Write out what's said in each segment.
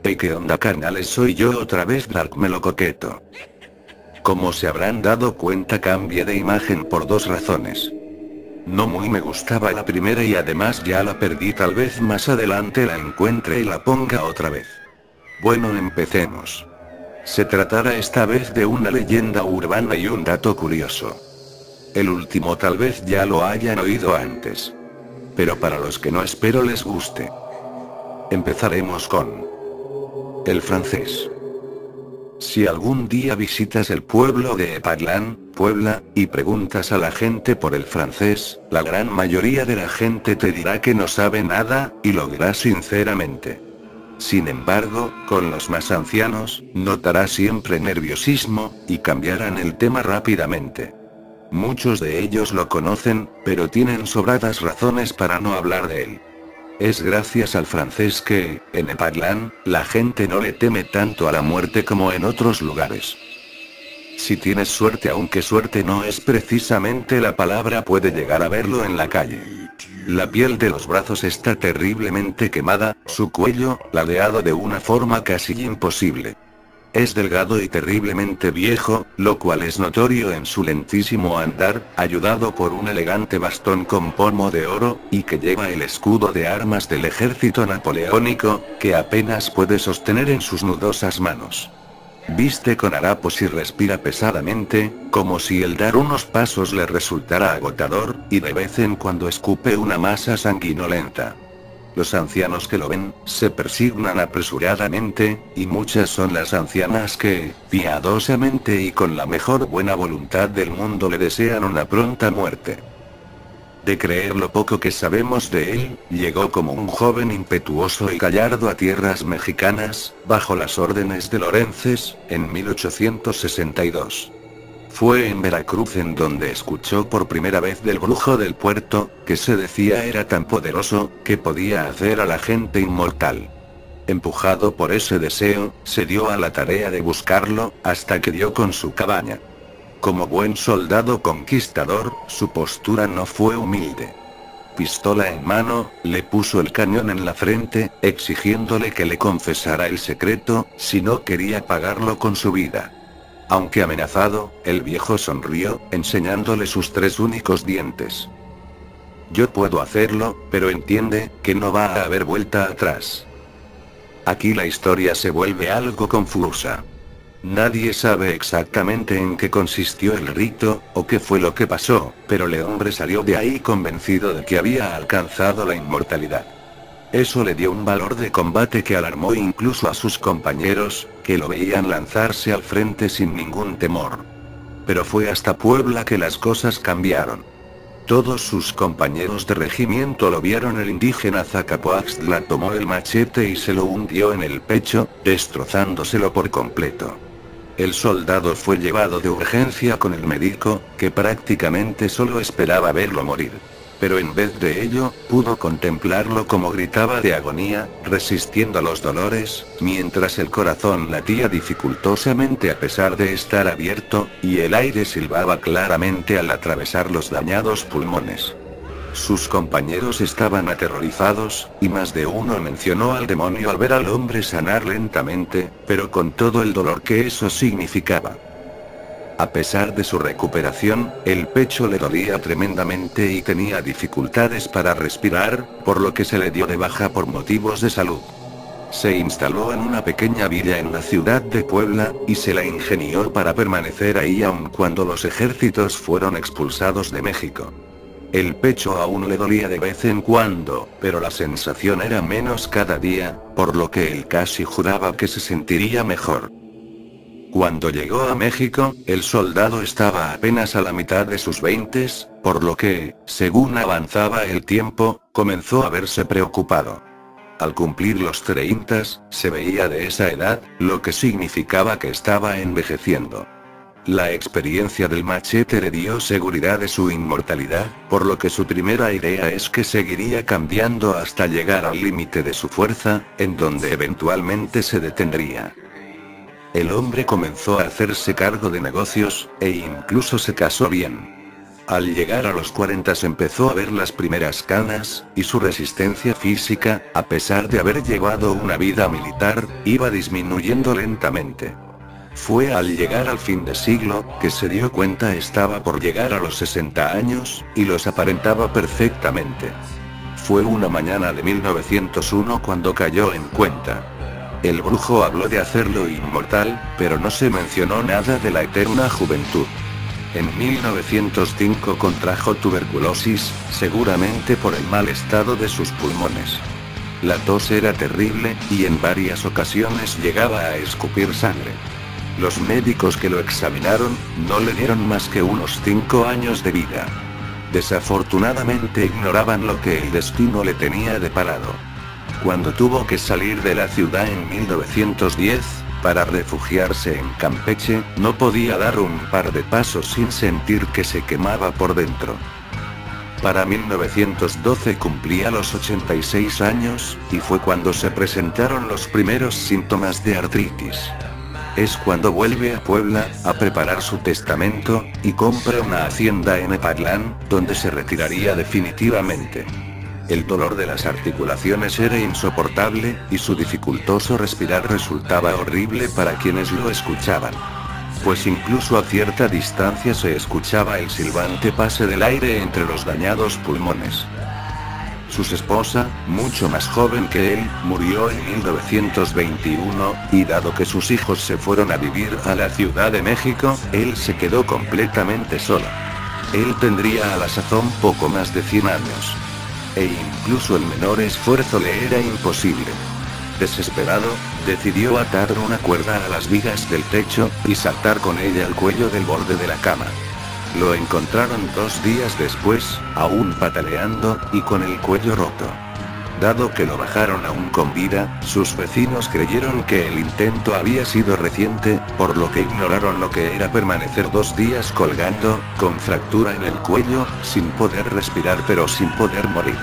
Hey, ¿qué onda, carnales? Soy yo otra vez, Dark Melo Coqueto. Como se habrán dado cuenta, cambié de imagen por dos razones. No muy me gustaba la primera y además ya la perdí, tal vez más adelante la encuentre y la ponga otra vez. Bueno, empecemos. Se tratará esta vez de una leyenda urbana y un dato curioso. El último tal vez ya lo hayan oído antes. Pero para los que no, espero les guste. Empezaremos con el francés. Si algún día visitas el pueblo de Epatlan, Puebla, y preguntas a la gente por el francés, la gran mayoría de la gente te dirá que no sabe nada, y lo dirá sinceramente. Sin embargo, con los más ancianos, notarás siempre nerviosismo, y cambiarán el tema rápidamente. Muchos de ellos lo conocen, pero tienen sobradas razones para no hablar de él. Es gracias al francés que, en Epatlan, la gente no le teme tanto a la muerte como en otros lugares. Si tienes suerte, aunque suerte no es precisamente la palabra, puede llegar a verlo en la calle. La piel de los brazos está terriblemente quemada, su cuello, ladeado de una forma casi imposible. Es delgado y terriblemente viejo, lo cual es notorio en su lentísimo andar, ayudado por un elegante bastón con pomo de oro, y que lleva el escudo de armas del ejército napoleónico, que apenas puede sostener en sus nudosas manos. Viste con harapos y respira pesadamente, como si el dar unos pasos le resultara agotador, y de vez en cuando escupe una masa sanguinolenta. Los ancianos que lo ven, se persignan apresuradamente, y muchas son las ancianas que, piadosamente y con la mejor buena voluntad del mundo, le desean una pronta muerte. De creer lo poco que sabemos de él, llegó como un joven impetuoso y gallardo a tierras mexicanas, bajo las órdenes de Lorences, en 1862. Fue en Veracruz en donde escuchó por primera vez del brujo del puerto, que se decía era tan poderoso, que podía hacer a la gente inmortal. Empujado por ese deseo, se dio a la tarea de buscarlo, hasta que dio con su cabaña. Como buen soldado conquistador, su postura no fue humilde. Pistola en mano, le puso el cañón en la frente, exigiéndole que le confesara el secreto, si no quería pagarlo con su vida. Aunque amenazado, el viejo sonrió, enseñándole sus 3 únicos dientes. Yo puedo hacerlo, pero entiende, que no va a haber vuelta atrás. Aquí la historia se vuelve algo confusa. Nadie sabe exactamente en qué consistió el rito, o qué fue lo que pasó, pero el hombre salió de ahí convencido de que había alcanzado la inmortalidad. Eso le dio un valor de combate que alarmó incluso a sus compañeros, que lo veían lanzarse al frente sin ningún temor. Pero fue hasta Puebla que las cosas cambiaron. Todos sus compañeros de regimiento lo vieron. El indígena Zacapoaxtla tomó el machete y se lo hundió en el pecho, destrozándoselo por completo. El soldado fue llevado de urgencia con el médico, que prácticamente solo esperaba verlo morir. Pero en vez de ello, pudo contemplarlo como gritaba de agonía, resistiendo a los dolores, mientras el corazón latía dificultosamente a pesar de estar abierto, y el aire silbaba claramente al atravesar los dañados pulmones. Sus compañeros estaban aterrorizados, y más de uno mencionó al demonio al ver al hombre sanar lentamente, pero con todo el dolor que eso significaba. A pesar de su recuperación, el pecho le dolía tremendamente y tenía dificultades para respirar, por lo que se le dio de baja por motivos de salud. Se instaló en una pequeña villa en la ciudad de Puebla, y se la ingenió para permanecer ahí aun cuando los ejércitos fueron expulsados de México. El pecho aún le dolía de vez en cuando, pero la sensación era menos cada día, por lo que él casi juraba que se sentiría mejor. Cuando llegó a México, el soldado estaba apenas a la mitad de sus 20s, por lo que, según avanzaba el tiempo, comenzó a verse preocupado. Al cumplir los 30s, se veía de esa edad, lo que significaba que estaba envejeciendo. La experiencia del machete le dio seguridad de su inmortalidad, por lo que su primera idea es que seguiría cambiando hasta llegar al límite de su fuerza, en donde eventualmente se detendría. El hombre comenzó a hacerse cargo de negocios, e incluso se casó bien. Al llegar a los 40 se empezó a ver las primeras canas, y su resistencia física, a pesar de haber llevado una vida militar, iba disminuyendo lentamente. Fue al llegar al fin de siglo, que se dio cuenta estaba por llegar a los 60 años, y los aparentaba perfectamente. Fue una mañana de 1901 cuando cayó en cuenta. El brujo habló de hacerlo inmortal, pero no se mencionó nada de la eterna juventud. En 1905 contrajo tuberculosis, seguramente por el mal estado de sus pulmones. La tos era terrible, y en varias ocasiones llegaba a escupir sangre. Los médicos que lo examinaron, no le dieron más que unos 5 años de vida. Desafortunadamente ignoraban lo que el destino le tenía deparado. Cuando tuvo que salir de la ciudad en 1910, para refugiarse en Campeche, no podía dar un par de pasos sin sentir que se quemaba por dentro. Para 1912 cumplía los 86 años, y fue cuando se presentaron los primeros síntomas de artritis. Es cuando vuelve a Puebla, a preparar su testamento, y compra una hacienda en Epatlán, donde se retiraría definitivamente. El dolor de las articulaciones era insoportable, y su dificultoso respirar resultaba horrible para quienes lo escuchaban. Pues incluso a cierta distancia se escuchaba el silbante pase del aire entre los dañados pulmones. Su esposa, mucho más joven que él, murió en 1921, y dado que sus hijos se fueron a vivir a la Ciudad de México, él se quedó completamente solo. Él tendría a la sazón poco más de 100 años. E incluso el menor esfuerzo le era imposible. Desesperado, decidió atar una cuerda a las vigas del techo, y saltar con ella al cuello del borde de la cama. Lo encontraron 2 días después, aún pataleando, y con el cuello roto. Dado que lo bajaron aún con vida, sus vecinos creyeron que el intento había sido reciente, por lo que ignoraron lo que era permanecer 2 días colgando, con fractura en el cuello, sin poder respirar pero sin poder morir.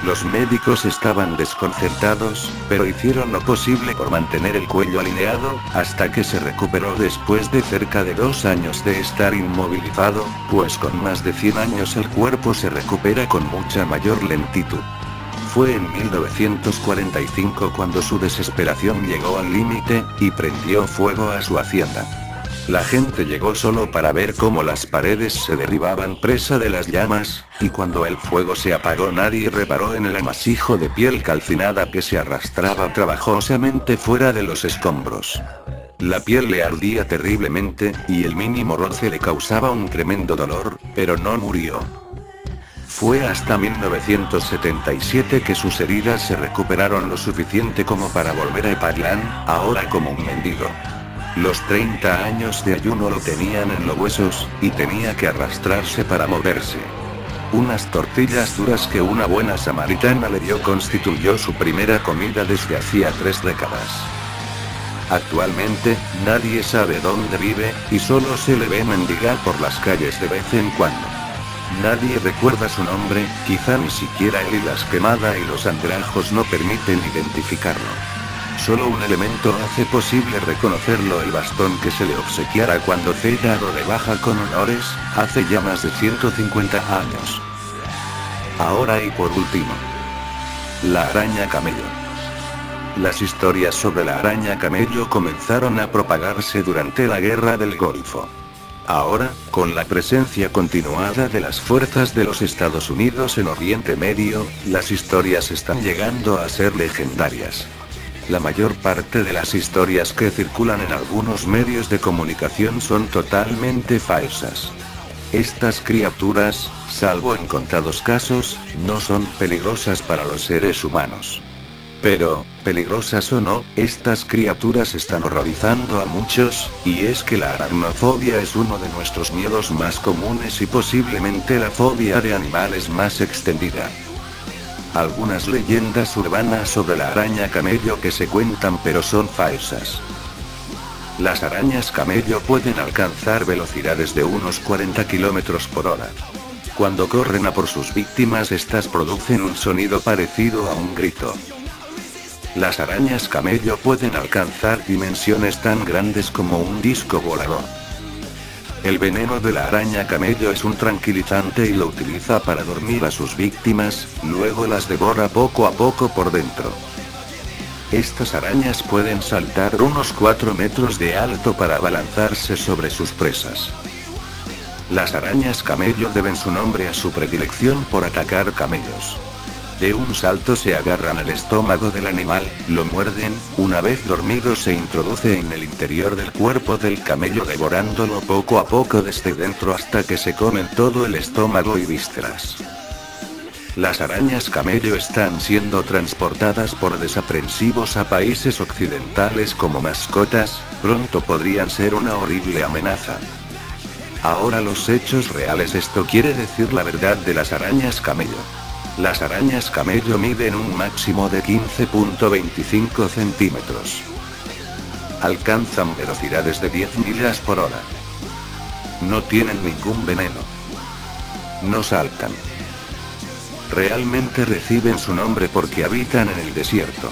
Los médicos estaban desconcertados, pero hicieron lo posible por mantener el cuello alineado, hasta que se recuperó después de cerca de 2 años de estar inmovilizado, pues con más de 100 años el cuerpo se recupera con mucha mayor lentitud. Fue en 1945 cuando su desesperación llegó al límite, y prendió fuego a su hacienda. La gente llegó solo para ver cómo las paredes se derribaban presa de las llamas, y cuando el fuego se apagó nadie reparó en el amasijo de piel calcinada que se arrastraba trabajosamente fuera de los escombros. La piel le ardía terriblemente, y el mínimo roce le causaba un tremendo dolor, pero no murió. Fue hasta 1977 que sus heridas se recuperaron lo suficiente como para volver a Epatlán, ahora como un mendigo. Los 30 años de ayuno lo tenían en los huesos, y tenía que arrastrarse para moverse. Unas tortillas duras que una buena samaritana le dio constituyó su primera comida desde hacía 3 décadas. Actualmente, nadie sabe dónde vive, y solo se le ve mendigar por las calles de vez en cuando. Nadie recuerda su nombre, quizá ni siquiera él, y las quemadas y los andrajos no permiten identificarlo. Solo un elemento hace posible reconocerlo: el bastón que se le obsequiara cuando fue dado de baja con honores, hace ya más de 150 años. Ahora y por último, la araña camello. Las historias sobre la araña camello comenzaron a propagarse durante la Guerra del Golfo. Ahora, con la presencia continuada de las fuerzas de los Estados Unidos en Oriente Medio, las historias están llegando a ser legendarias. La mayor parte de las historias que circulan en algunos medios de comunicación son totalmente falsas. Estas criaturas, salvo en contados casos, no son peligrosas para los seres humanos. Pero, peligrosas o no, estas criaturas están horrorizando a muchos, y es que la aracnofobia es uno de nuestros miedos más comunes y posiblemente la fobia de animales más extendida. Algunas leyendas urbanas sobre la araña camello que se cuentan pero son falsas. Las arañas camello pueden alcanzar velocidades de unos 40 km por hora. Cuando corren a por sus víctimas, estas producen un sonido parecido a un grito. Las arañas camello pueden alcanzar dimensiones tan grandes como un disco volador. El veneno de la araña camello es un tranquilizante y lo utiliza para dormir a sus víctimas, luego las devora poco a poco por dentro. Estas arañas pueden saltar unos 4 metros de alto para abalanzarse sobre sus presas. Las arañas camello deben su nombre a su predilección por atacar camellos. De un salto se agarran al estómago del animal, lo muerden, una vez dormido se introduce en el interior del cuerpo del camello devorándolo poco a poco desde dentro hasta que se comen todo el estómago y vísceras. Las arañas camello están siendo transportadas por desaprensivos a países occidentales como mascotas, pronto podrían ser una horrible amenaza. Ahora los hechos reales, esto quiere decir la verdad de las arañas camello. Las arañas camello miden un máximo de 15.25 centímetros. Alcanzan velocidades de 10 millas por hora. No tienen ningún veneno. No saltan. Realmente reciben su nombre porque habitan en el desierto.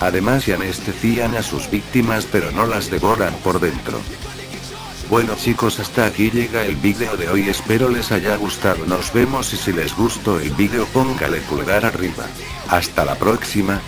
Además anestesian a sus víctimas pero no las devoran por dentro. Bueno chicos, hasta aquí llega el vídeo de hoy, espero les haya gustado, nos vemos y si les gustó el vídeo póngale pulgar arriba. Hasta la próxima.